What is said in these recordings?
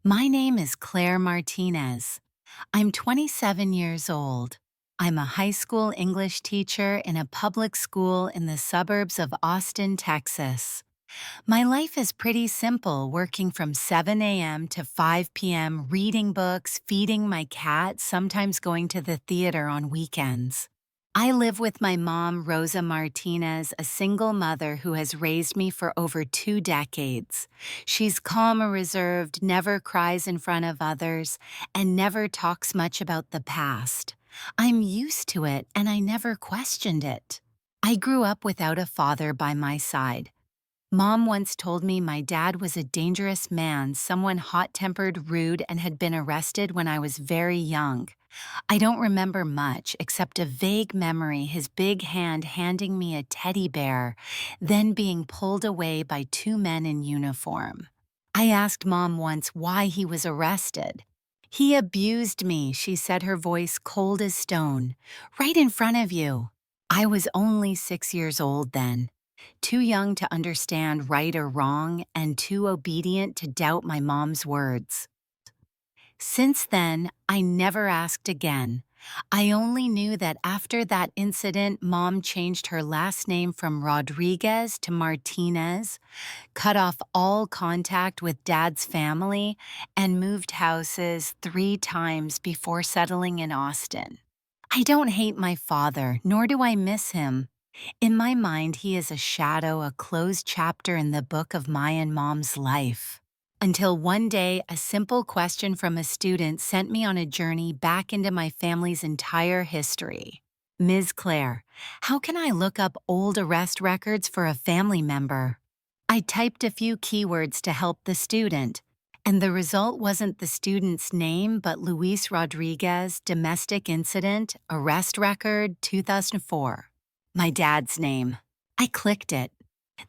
My name is Claire Martinez. I'm 27 years old. I'm a high school English teacher in a public school in the suburbs of Austin, Texas. My life is pretty simple, working from 7 a.m. to 5 p.m., reading books, feeding my cat, sometimes going to the theater on weekends. I live with my mom, Rosa Martinez, a single mother who has raised me for over 2 decades. She's calm and reserved, never cries in front of others, and never talks much about the past. I'm used to it, and I never questioned it. I grew up without a father by my side. Mom once told me my dad was a dangerous man, someone hot-tempered, rude, and had been arrested when I was very young. I don't remember much except a vague memory, his big hand handing me a teddy bear, then being pulled away by two men in uniform. I asked Mom once why he was arrested. "He abused me," she said, her voice cold as stone. "Right in front of you." I was only 6 years old then, too young to understand right or wrong and too obedient to doubt my mom's words. Since then, I never asked again. I only knew that after that incident, Mom changed her last name from Rodriguez to Martinez, cut off all contact with Dad's family, and moved houses 3 times before settling in Austin. I don't hate my father, nor do I miss him. In my mind, he is a shadow, a closed chapter in the book of my and Mom's life. Until one day, a simple question from a student sent me on a journey back into my family's entire history. "Ms. Claire, how can I look up old arrest records for a family member?" I typed a few keywords to help the student, and the result wasn't the student's name but Luis Rodriguez, domestic incident, arrest record, 2004. My dad's name. I clicked it.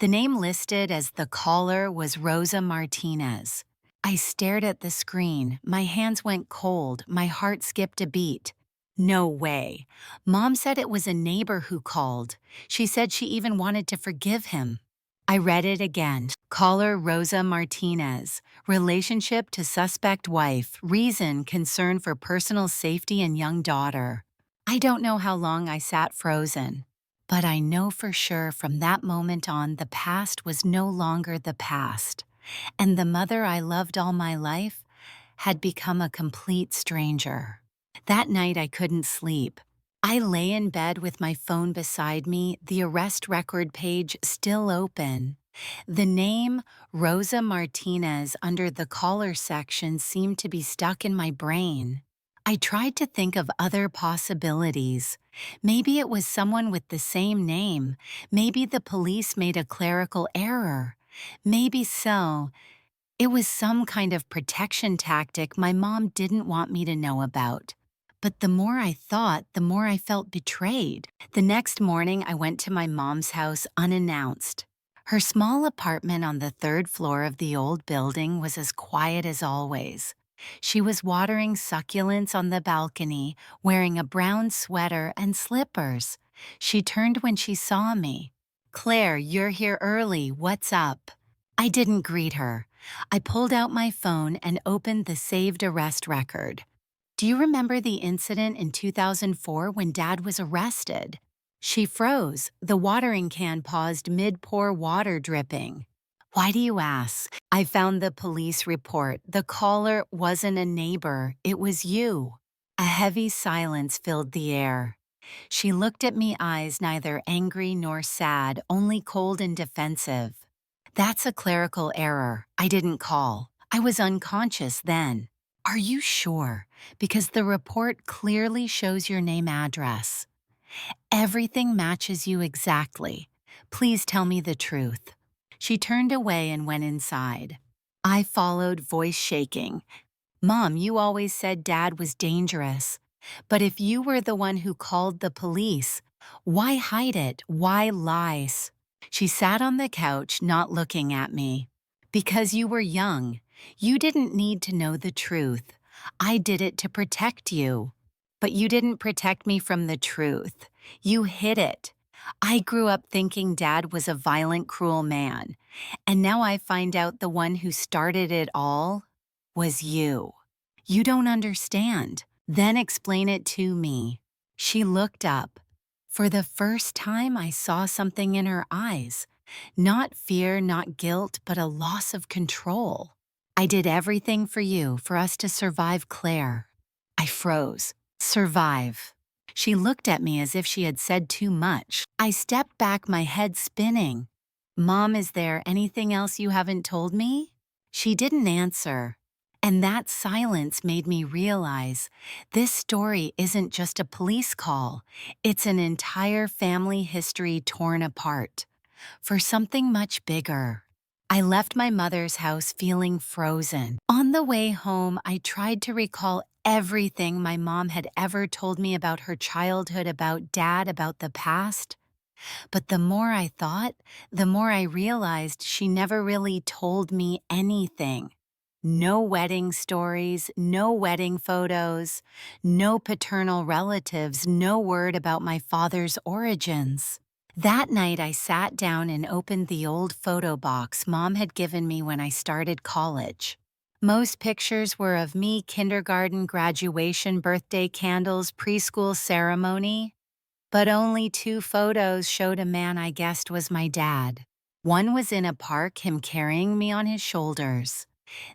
The name listed as the caller was Rosa Martinez. I stared at the screen. My hands went cold. My heart skipped a beat. No way. Mom said it was a neighbor who called. She said she even wanted to forgive him. I read it again. Caller Rosa Martinez. Relationship to suspect wife. Reason concern for personal safety and young daughter. I don't know how long I sat frozen. But I know for sure from that moment on, the past was no longer the past, and the mother I loved all my life had become a complete stranger. That night I couldn't sleep. I lay in bed with my phone beside me, the arrest record page still open. The name Rosa Martinez under the caller section seemed to be stuck in my brain. I tried to think of other possibilities. Maybe it was someone with the same name. Maybe the police made a clerical error. Maybe so. It was some kind of protection tactic my mom didn't want me to know about. But the more I thought, the more I felt betrayed. The next morning, I went to my mom's house unannounced. Her small apartment on the third floor of the old building was as quiet as always. She was watering succulents on the balcony, wearing a brown sweater and slippers. She turned when she saw me. "Claire, you're here early. What's up?" I didn't greet her. I pulled out my phone and opened the saved arrest record. "Do you remember the incident in 2004 when Dad was arrested?" She froze. The watering can paused mid-pour, water dripping. "Why do you ask?" "I found the police report. The caller wasn't a neighbor. It was you." A heavy silence filled the air. She looked at me, eyes neither angry nor sad, only cold and defensive. "That's a clerical error. I didn't call. I was unconscious then." "Are you sure? Because the report clearly shows your name, address." "Everything matches you exactly. Please tell me the truth." She turned away and went inside. I followed, voice shaking. "Mom, you always said Dad was dangerous. But if you were the one who called the police, why hide it? Why lie?" She sat on the couch, not looking at me. "Because you were young. You didn't need to know the truth. I did it to protect you." "But you didn't protect me from the truth. You hid it. I grew up thinking Dad was a violent, cruel man. And now I find out the one who started it all was you. You don't understand. Then explain it to me. She looked up. For the first time, I saw something in her eyes. Not fear, not guilt, but a loss of control. I did everything for you, for us to survive, Claire. I froze. Survive. She looked at me as if she had said too much. I stepped back, my head spinning. Mom, is there anything else you haven't told me? She didn't answer. And that silence made me realize this story isn't just a police call. It's an entire family history torn apart for something much bigger. I left my mother's house feeling frozen. On the way home, I tried to recall everything my mom had ever told me about her childhood, about Dad, about the past. But the more I thought, the more I realized she never really told me anything. No wedding stories, no wedding photos, no paternal relatives, no word about my father's origins. That night, I sat down and opened the old photo box Mom had given me when I started college. Most pictures were of me, kindergarten, graduation, birthday candles, preschool ceremony. But only 2 photos showed a man I guessed was my dad. One was in a park, him carrying me on his shoulders.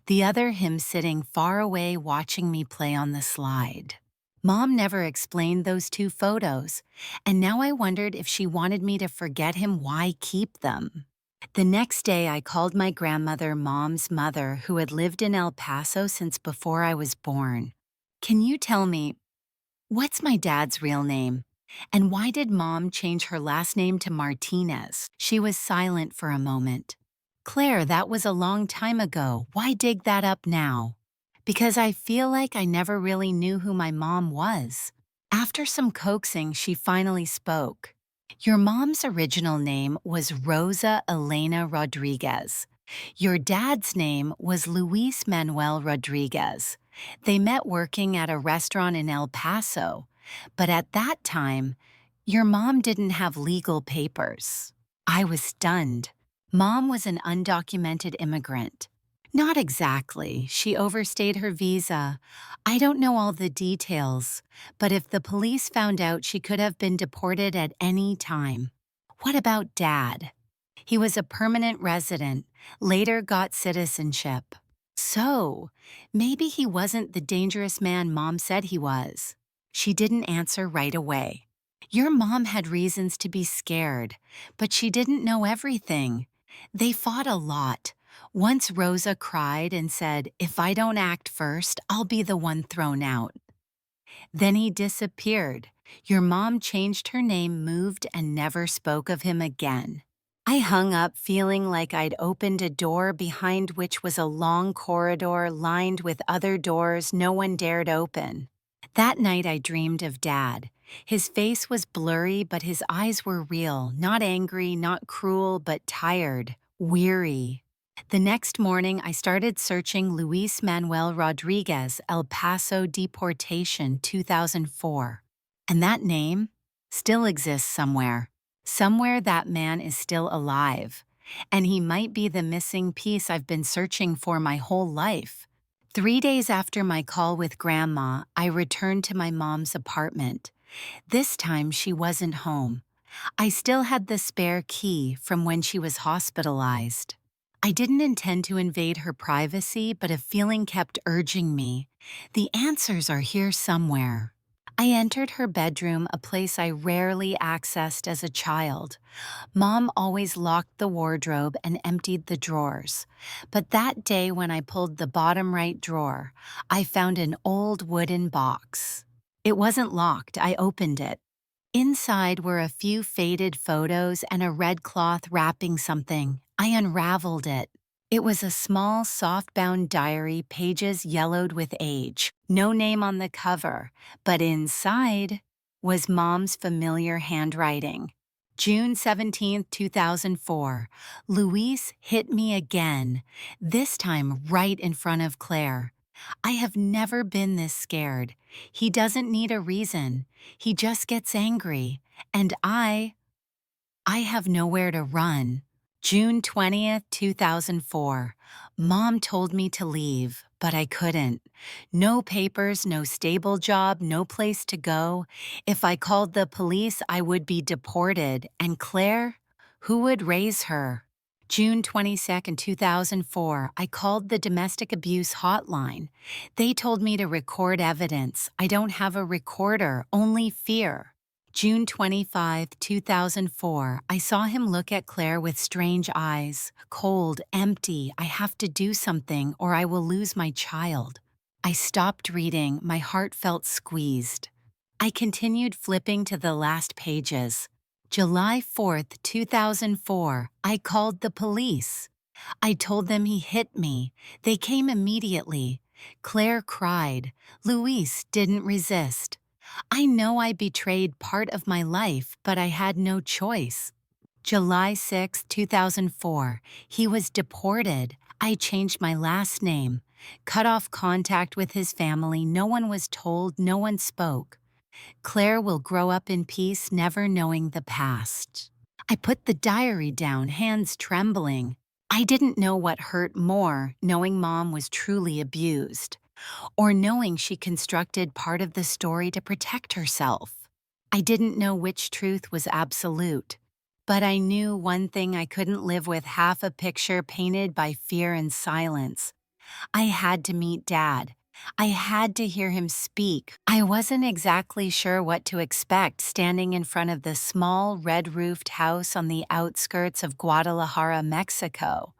The other, him sitting far away watching me play on the slide. Mom never explained those 2 photos, and now I wondered if she wanted me to forget him. Why keep them? The next day, I called my grandmother, Mom's mother, who had lived in El Paso since before I was born. Can you tell me, what's my dad's real name? And why did Mom change her last name to Martinez? She was silent for a moment. Claire, that was a long time ago. Why dig that up now? Because I feel like I never really knew who my mom was. After some coaxing, she finally spoke. Your mom's original name was Rosa Elena Rodriguez. Your dad's name was Luis Manuel Rodriguez. They met working at a restaurant in El Paso, but at that time, your mom didn't have legal papers. I was stunned. Mom was an undocumented immigrant. Not exactly. She overstayed her visa. I don't know all the details, but if the police found out, she could have been deported at any time. What about Dad? He was a permanent resident, later got citizenship. So, maybe he wasn't the dangerous man Mom said he was. She didn't answer right away. Your mom had reasons to be scared, but she didn't know everything. They fought a lot. Once Rosa cried and said, "If I don't act first, I'll be the one thrown out." Then he disappeared. Your mom changed her name, moved, and never spoke of him again. I hung up feeling like I'd opened a door behind which was a long corridor lined with other doors no one dared open. That night I dreamed of Dad. His face was blurry, but his eyes were real, not angry, not cruel, but tired, weary. The next morning, I started searching Luis Manuel Rodriguez, El Paso deportation 2004. And that name still exists somewhere. Somewhere that man is still alive. And he might be the missing piece I've been searching for my whole life. 3 days after my call with Grandma, I returned to my mom's apartment. This time she wasn't home. I still had the spare key from when she was hospitalized. I didn't intend to invade her privacy, but a feeling kept urging me. The answers are here somewhere. I entered her bedroom, a place I rarely accessed as a child. Mom always locked the wardrobe and emptied the drawers. But that day when I pulled the bottom right drawer, I found an old wooden box. It wasn't locked. I opened it. Inside were a few faded photos and a red cloth wrapping something. I unraveled it. It was a small, soft-bound diary, pages yellowed with age. No name on the cover, but inside was Mom's familiar handwriting. June 17, 2004. Luis hit me again, this time right in front of Claire. I have never been this scared. He doesn't need a reason. He just gets angry. And I have nowhere to run. June 20th, 2004. Mom told me to leave. but I couldn't. No papers, no stable job, no place to go. If I called the police, I would be deported. And Claire? Who would raise her? June 22nd, 2004, I called the domestic abuse hotline. They told me to record evidence. I don't have a recorder, only fear. June 25, 2004, I saw him look at Claire with strange eyes. Cold, empty, I have to do something or I will lose my child. I stopped reading, my heart felt squeezed. I continued flipping to the last pages. July 4th, 2004, I called the police. I told them he hit me. They came immediately. Claire cried. Luis didn't resist. I know I betrayed part of my life, but I had no choice. July 6, 2004, he was deported. I changed my last name, cut off contact with his family. No one was told, no one spoke. Claire will grow up in peace, never knowing the past. I put the diary down, hands trembling. I didn't know what hurt more, knowing Mom was truly abused, or knowing she constructed part of the story to protect herself. I didn't know which truth was absolute, but I knew one thing: I couldn't live with half a picture painted by fear and silence. I had to meet Dad. I had to hear him speak. I wasn't exactly sure what to expect standing in front of the small red-roofed house on the outskirts of Guadalajara, Mexico.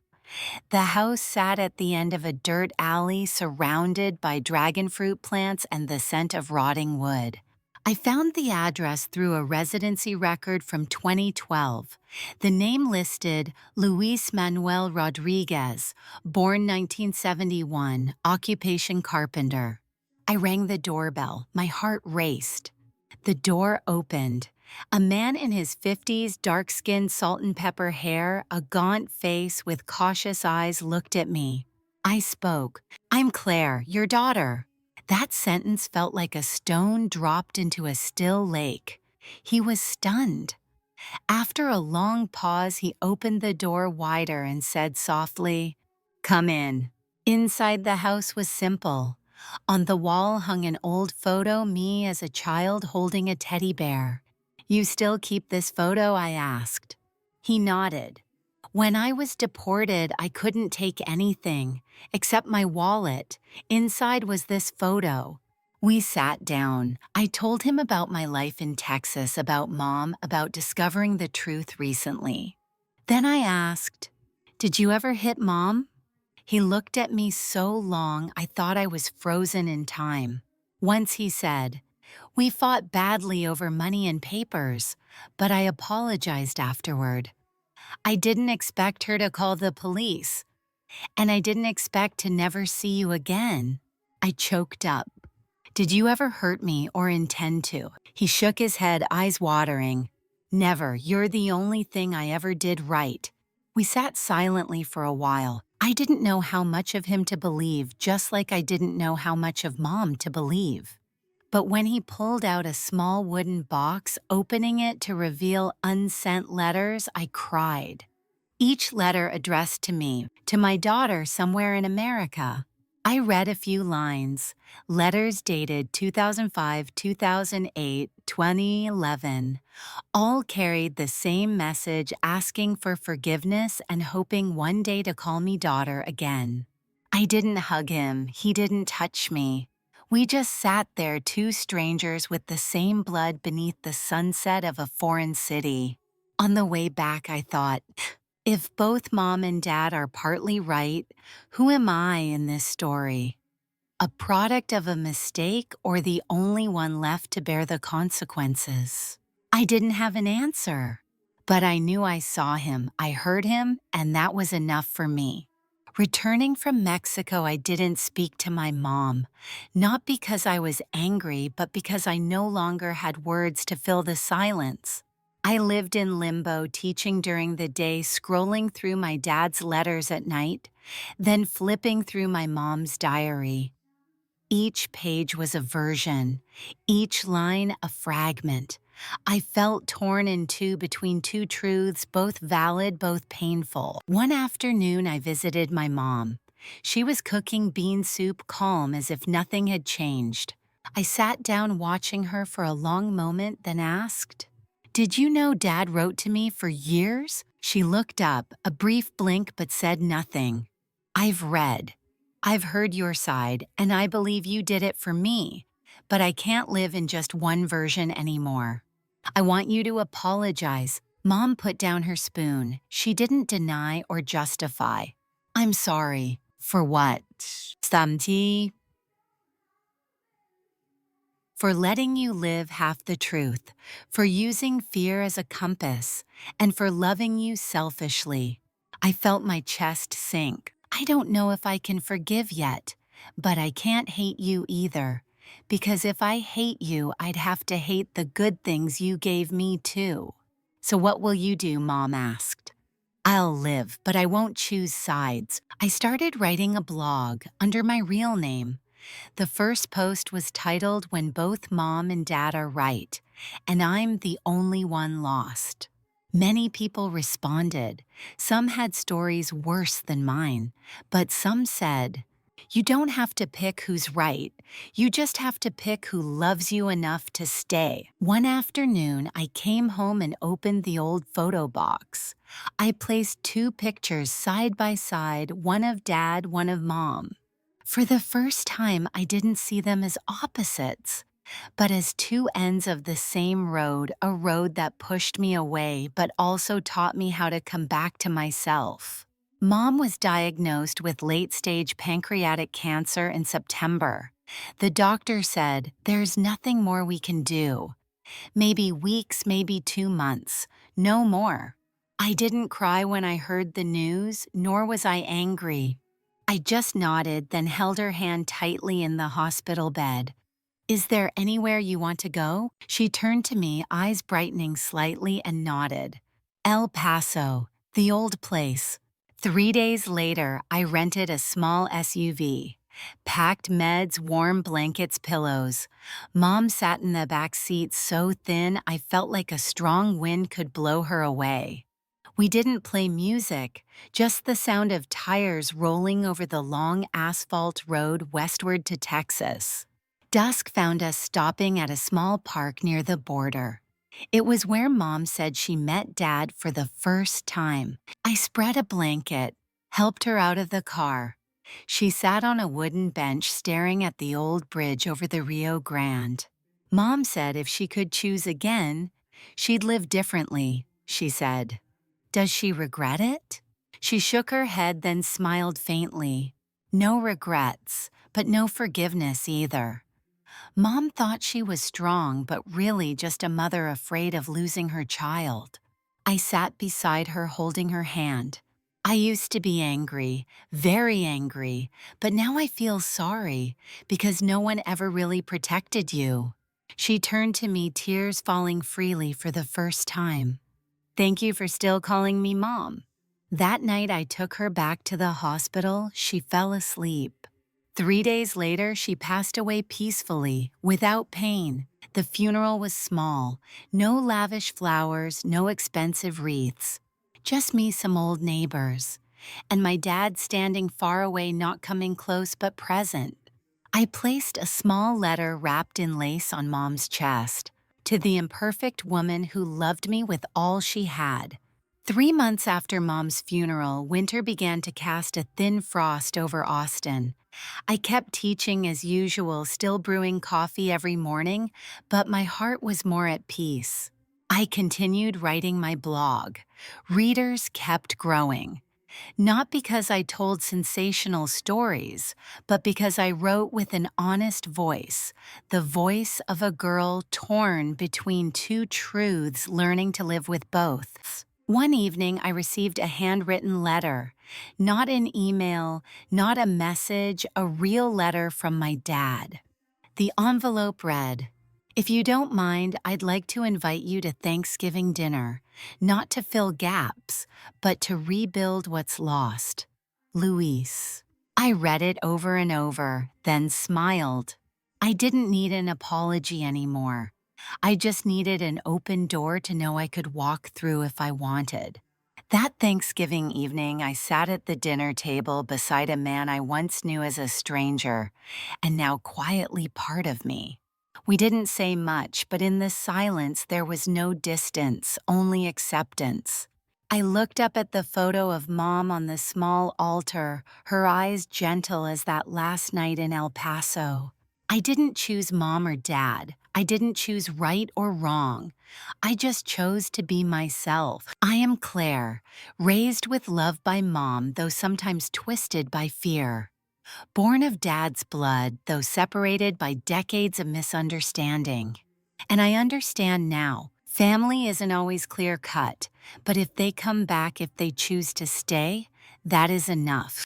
The house sat at the end of a dirt alley surrounded by dragon fruit plants and the scent of rotting wood. I found the address through a residency record from 2012. The name listed Luis Manuel Rodriguez, born 1971, occupation carpenter. I rang the doorbell. My heart raced. The door opened. A man in his 50s, dark-skinned, salt and pepper hair, a gaunt face with cautious eyes looked at me. I spoke. "I'm Claire, your daughter." That sentence felt like a stone dropped into a still lake. He was stunned. After a long pause, he opened the door wider and said softly, "Come in." Inside the house was simple. On the wall hung an old photo, me as a child holding a teddy bear. "You still keep this photo?" I asked. He nodded. "When I was deported, I couldn't take anything, except my wallet. Inside was this photo." We sat down. I told him about my life in Texas, about Mom, about discovering the truth recently. Then I asked, "Did you ever hit Mom?" He looked at me so long I thought I was frozen in time. Once he said, "We fought badly over money and papers, but I apologized afterward. I didn't expect her to call the police, and I didn't expect to never see you again." I choked up. "Did you ever hurt me or intend to?" He shook his head, eyes watering. "Never. You're the only thing I ever did right." We sat silently for a while. I didn't know how much of him to believe, just like I didn't know how much of Mom to believe. But when he pulled out a small wooden box, opening it to reveal unsent letters, I cried. Each letter addressed to me, to my daughter somewhere in America. I read a few lines. Letters dated 2005, 2008, 2011. All carried the same message, asking for forgiveness and hoping one day to call me daughter again. I didn't hug him. He didn't touch me. We just sat there, two strangers with the same blood beneath the sunset of a foreign city. On the way back, I thought, if both Mom and Dad are partly right, who am I in this story? A product of a mistake or the only one left to bear the consequences? I didn't have an answer, but I knew I saw him, I heard him, and that was enough for me. Returning from Mexico, I didn't speak to my mom, not because I was angry, but because I no longer had words to fill the silence. I lived in limbo, teaching during the day, scrolling through my dad's letters at night, then flipping through my mom's diary. Each page was a version, each line a fragment. I felt torn in two between two truths, both valid, both painful. One afternoon, I visited my mom. She was cooking bean soup calm as if nothing had changed. I sat down watching her for a long moment, then asked, "Did you know Dad wrote to me for years?" She looked up, a brief blink, but said nothing. "I've read. I've heard your side, and I believe you did it for me. But I can't live in just one version anymore. I want you to apologize." Mom put down her spoon. She didn't deny or justify. "I'm sorry." "For what?" "Some tea." "For letting you live half the truth, for using fear as a compass, and for loving you selfishly." I felt my chest sink. I don't know if I can forgive yet, but I can't hate you either, because if I hate you, I'd have to hate the good things you gave me too. "So what will you do?" Mom asked. "I'll live, but I won't choose sides." I started writing a blog under my real name. The first post was titled "When Both Mom and Dad Are Right, and I'm the Only One Lost." Many people responded. Some had stories worse than mine, but some said, "You don't have to pick who's right. You just have to pick who loves you enough to stay." One afternoon, I came home and opened the old photo box. I placed two pictures side by side, one of Dad, one of Mom. For the first time, I didn't see them as opposites, but as two ends of the same road, a road that pushed me away but also taught me how to come back to myself. Mom was diagnosed with late-stage pancreatic cancer in September. The doctor said, "There's nothing more we can do. Maybe weeks, maybe 2 months, no more." I didn't cry when I heard the news, nor was I angry. I just nodded, then held her hand tightly in the hospital bed. "Is there anywhere you want to go?" She turned to me, eyes brightening slightly, and nodded. "El Paso, the old place." 3 days later, I rented a small SUV. Packed meds, warm blankets, pillows. Mom sat in the back seat so thin I felt like a strong wind could blow her away. We didn't play music, just the sound of tires rolling over the long asphalt road westward to Texas. Dusk found us stopping at a small park near the border. It was where Mom said she met Dad for the first time. I spread a blanket, helped her out of the car. She sat on a wooden bench staring at the old bridge over the Rio Grande. Mom said if she could choose again, she'd live differently, she said. "Does she regret it?" She shook her head, then smiled faintly. "No regrets, but no forgiveness either." Mom thought she was strong, but really just a mother afraid of losing her child. I sat beside her holding her hand. "I used to be angry, very angry, but now I feel sorry because no one ever really protected you." She turned to me, tears falling freely for the first time. "Thank you for still calling me Mom." That night I took her back to the hospital. She fell asleep. 3 days later, she passed away peacefully, without pain. The funeral was small. No lavish flowers, no expensive wreaths. Just me, some old neighbors. And my dad standing far away, not coming close but present. I placed a small letter wrapped in lace on Mom's chest. "To the imperfect woman who loved me with all she had." 3 months after Mom's funeral, winter began to cast a thin frost over Austin. I kept teaching as usual, still brewing coffee every morning, but my heart was more at peace. I continued writing my blog. Readers kept growing. Not because I told sensational stories, but because I wrote with an honest voice, the voice of a girl torn between two truths, learning to live with both. One evening, I received a handwritten letter. Not an email, not a message, a real letter from my dad. The envelope read, "If you don't mind, I'd like to invite you to Thanksgiving dinner, not to fill gaps, but to rebuild what's lost. Luis." I read it over and over, then smiled. I didn't need an apology anymore. I just needed an open door to know I could walk through if I wanted. That Thanksgiving evening, I sat at the dinner table beside a man I once knew as a stranger, and now quietly part of me. We didn't say much, but in the silence there was no distance, only acceptance. I looked up at the photo of Mom on the small altar, her eyes gentle as that last night in El Paso. I didn't choose Mom or Dad. I didn't choose right or wrong. I just chose to be myself. I am Claire, raised with love by Mom, though sometimes twisted by fear. Born of Dad's blood, though separated by decades of misunderstanding. And I understand now, family isn't always clear-cut, but if they come back, if they choose to stay, that is enough.